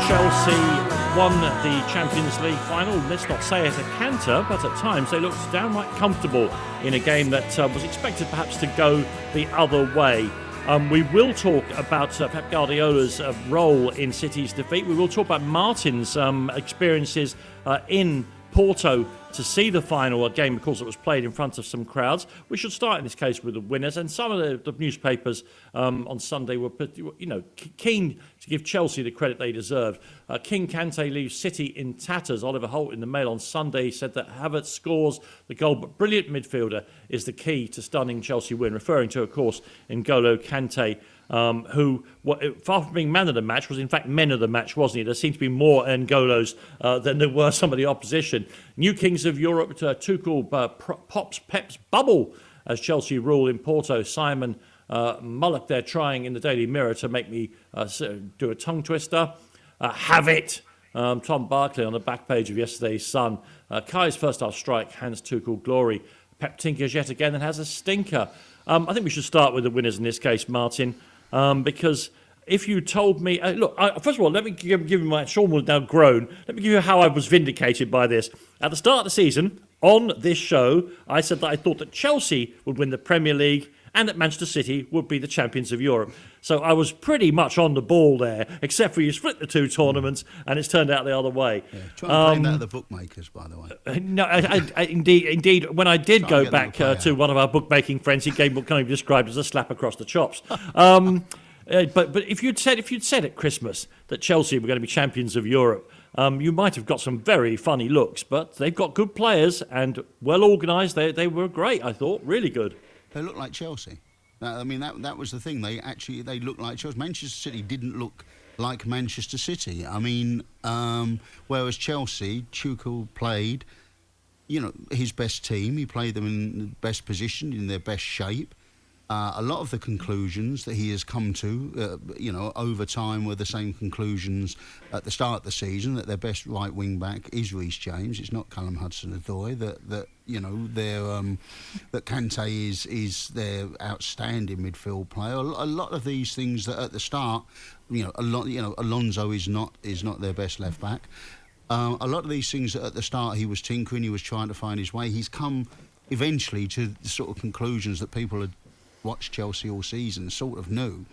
Chelsea won the Champions League final. Let's not say it a canter, but at times they looked downright comfortable in a game that was expected perhaps to go the other way. We will talk about Pep Guardiola's role in City's defeat. We will talk about Martin's experiences in Porto to see the final, a game, of course, that was played in front of some crowds. We should start in this case with the winners, and some of the newspapers on Sunday were, keen to give Chelsea the credit they deserved. King Kante leaves City in tatters. Oliver Holt in the Mail on Sunday said that Havertz scores the goal, but brilliant midfielder is the key to stunning Chelsea win, referring to, of course, N'golo Kante, who, far from being man of the match, was in fact men of the match, wasn't he? There seemed to be more N'Golos than there were some of the opposition. New Kings of Europe, Tuchel pops Pep's bubble as Chelsea rule in Porto. Simon Mullock there trying in the Daily Mirror to make me do a tongue twister. Have it! Tom Barkley on the back page of yesterday's Sun. Kai's first half strike hands Tuchel glory. Pep tinkers yet again and has a stinker. I think we should start with the winners in this case, Martin. Because if you told me... look, first of all, let me give you my... Sean will now groan. Let me give you how I was vindicated by this. At the start of the season, on this show, I said that I thought that Chelsea would win the Premier League and that Manchester City would be the champions of Europe. So I was pretty much on the ball there, except for you split the two tournaments and it's turned out the other way. Yeah, try and blame that at the bookmakers, by the way. No, indeed. When I did go back to one of our bookmaking friends, he gave what can be described as a slap across the chops. But if you'd said at Christmas that Chelsea were going to be champions of Europe, you might have got some very funny looks. But they've got good players and well organised. They were great, I thought, really good. They look like Chelsea. I mean, that was the thing. They looked like Chelsea. Manchester City didn't look like Manchester City. I mean, whereas Chelsea, Tuchel played, his best team. He played them in the best position, in their best shape. A lot of the conclusions that he has come to, over time were the same conclusions at the start of the season, that their best right wing back is Reece James. It's not Callum Hudson-Odoi. That Kante is their outstanding midfield player. A lot of these things that at the start, Alonso is not their best left back. A lot of these things that at the start he was tinkering, he was trying to find his way. He's come eventually to the sort of conclusions that people had watched Chelsea all season sort of knew,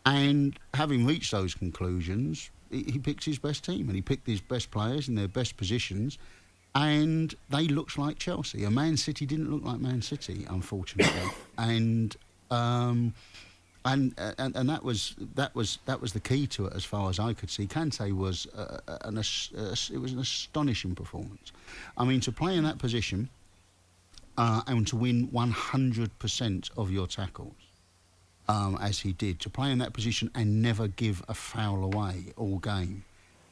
and having reached those conclusions, he picked his best team and he picked his best players in their best positions, and they looked like Chelsea. A Man City didn't look like Man City, unfortunately, and that was the key to it as far as I could see. Kante was it was an astonishing performance. I mean, to play in that position. And to win 100% of your tackles, as he did, to play in that position and never give a foul away all game.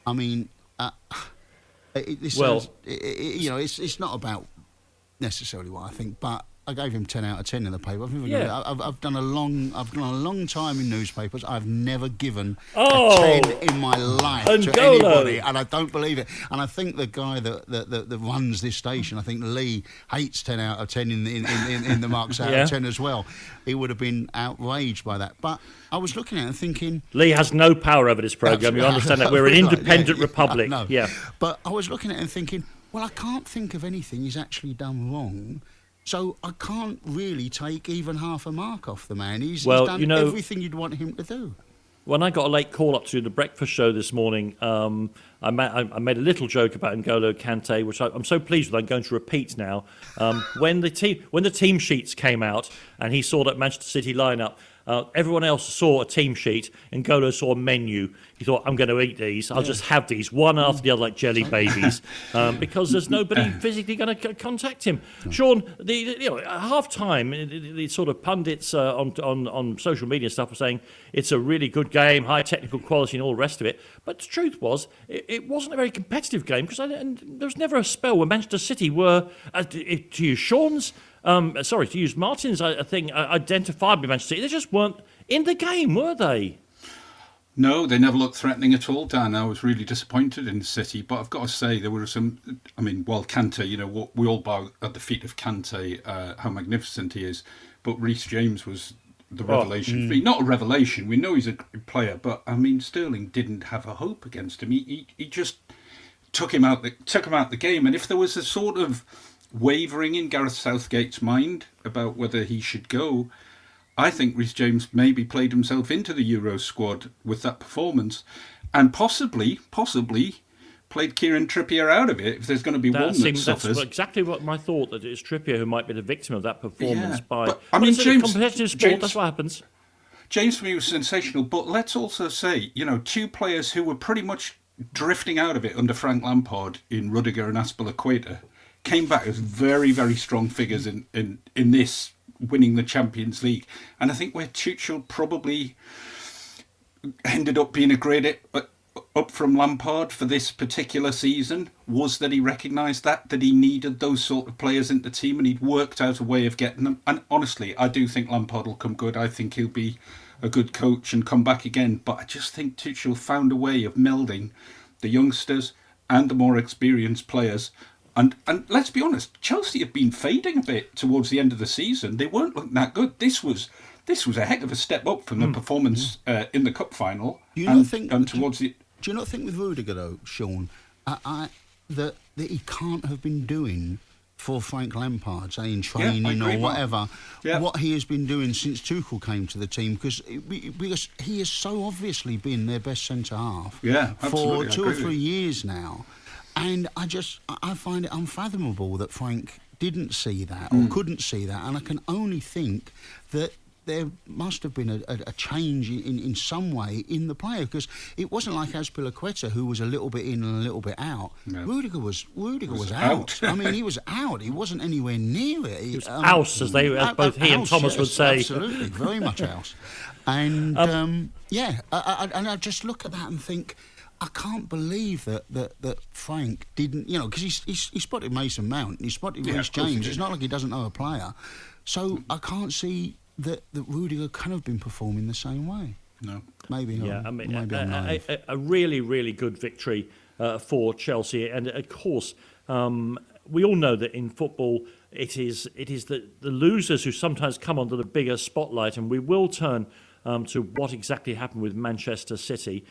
I mean, it's not about necessarily what I think, but I gave him 10 out of 10 in the paper. I've done a long time in newspapers. I've never given a 10 in my life to anybody, and I don't believe it. And I think the guy that runs this station, I think Lee, hates 10 out of 10 in the marks out of 10 as well. He would have been outraged by that. But I was looking at it and thinking... Lee has no power over this programme. You understand that? We're an independent republic. No. But I was looking at it and thinking, well, I can't think of anything he's actually done wrong. So I can't really take even half a mark off the man. He's done everything you'd want him to do. When I got a late call up to the breakfast show this morning, I made a little joke about N'Golo Kante, which I'm so pleased with. I'm going to repeat now. When the team sheets came out and he saw that Manchester City lineup, everyone else saw a team sheet and N'Golo saw a menu. He thought, I'm going to eat these. I'll just have these one after the other like jelly babies because there's nobody physically going to contact him. Sean, at half-time, the sort of pundits on social media and stuff were saying it's a really good game, high technical quality and all the rest of it. But the truth was, it wasn't a very competitive game because there was never a spell where Manchester City were, to use Sean's, to use Martin's thing, identified with Manchester City. They just weren't in the game, were they? No, they never looked threatening at all, Dan. I was really disappointed in City, but I've got to say there were some... I mean, while Kante, we all bow at the feet of Kante, how magnificent he is, but Reece James was the revelation for me. Not a revelation. We know he's a good player, but I mean, Sterling didn't have a hope against him. He just took him out the game. And if there was a sort of wavering in Gareth Southgate's mind about whether he should go, I think Reece James maybe played himself into the Euros squad with that performance, and possibly played Kieran Trippier out of it if there's going to be one that suffers. That's exactly what my thought, that it's Trippier who might be the victim of that performance. But, I mean, James, competitive sport, that's what happens. James for me was sensational, but let's also say, two players who were pretty much drifting out of it under Frank Lampard in Rudiger and Azpilicueta came back as very, very strong figures in this winning the Champions League. And I think where Tuchel probably ended up being a grade up from Lampard for this particular season was that he recognised that he needed those sort of players in the team, and he'd worked out a way of getting them. And honestly, I do think Lampard will come good. I think he'll be a good coach and come back again. But I just think Tuchel found a way of melding the youngsters and the more experienced players. And let's be honest, Chelsea have been fading a bit towards the end of the season. They weren't looking that good. This was a heck of a step up from the performance in the cup final. Do you not think with Rudiger though, Sean, that he can't have been doing for Frank Lampard, say in training or whatever, what he has been doing since Tuchel came to the team, because he has so obviously been their best centre half for 2 or 3 years now. And I find it unfathomable that Frank didn't see that or couldn't see that. And I can only think that there must have been a change in some way in the player, because it wasn't like Azpilicueta, who was a little bit in and a little bit out. No. Rudiger was out. I mean, he was out. He wasn't anywhere near it. He was aus, as both he and Thomas would say. Absolutely, very much aus. And and I just look at that and think, I can't believe that Frank didn't, because he spotted Mason Mount and he spotted Reece James. It's not like he doesn't know a player. So I can't see that Rudiger can have been performing the same way. No. Maybe. A really, really good victory for Chelsea. And of course, we all know that in football, it is the losers who sometimes come under the bigger spotlight. And we will turn to what exactly happened with Manchester City.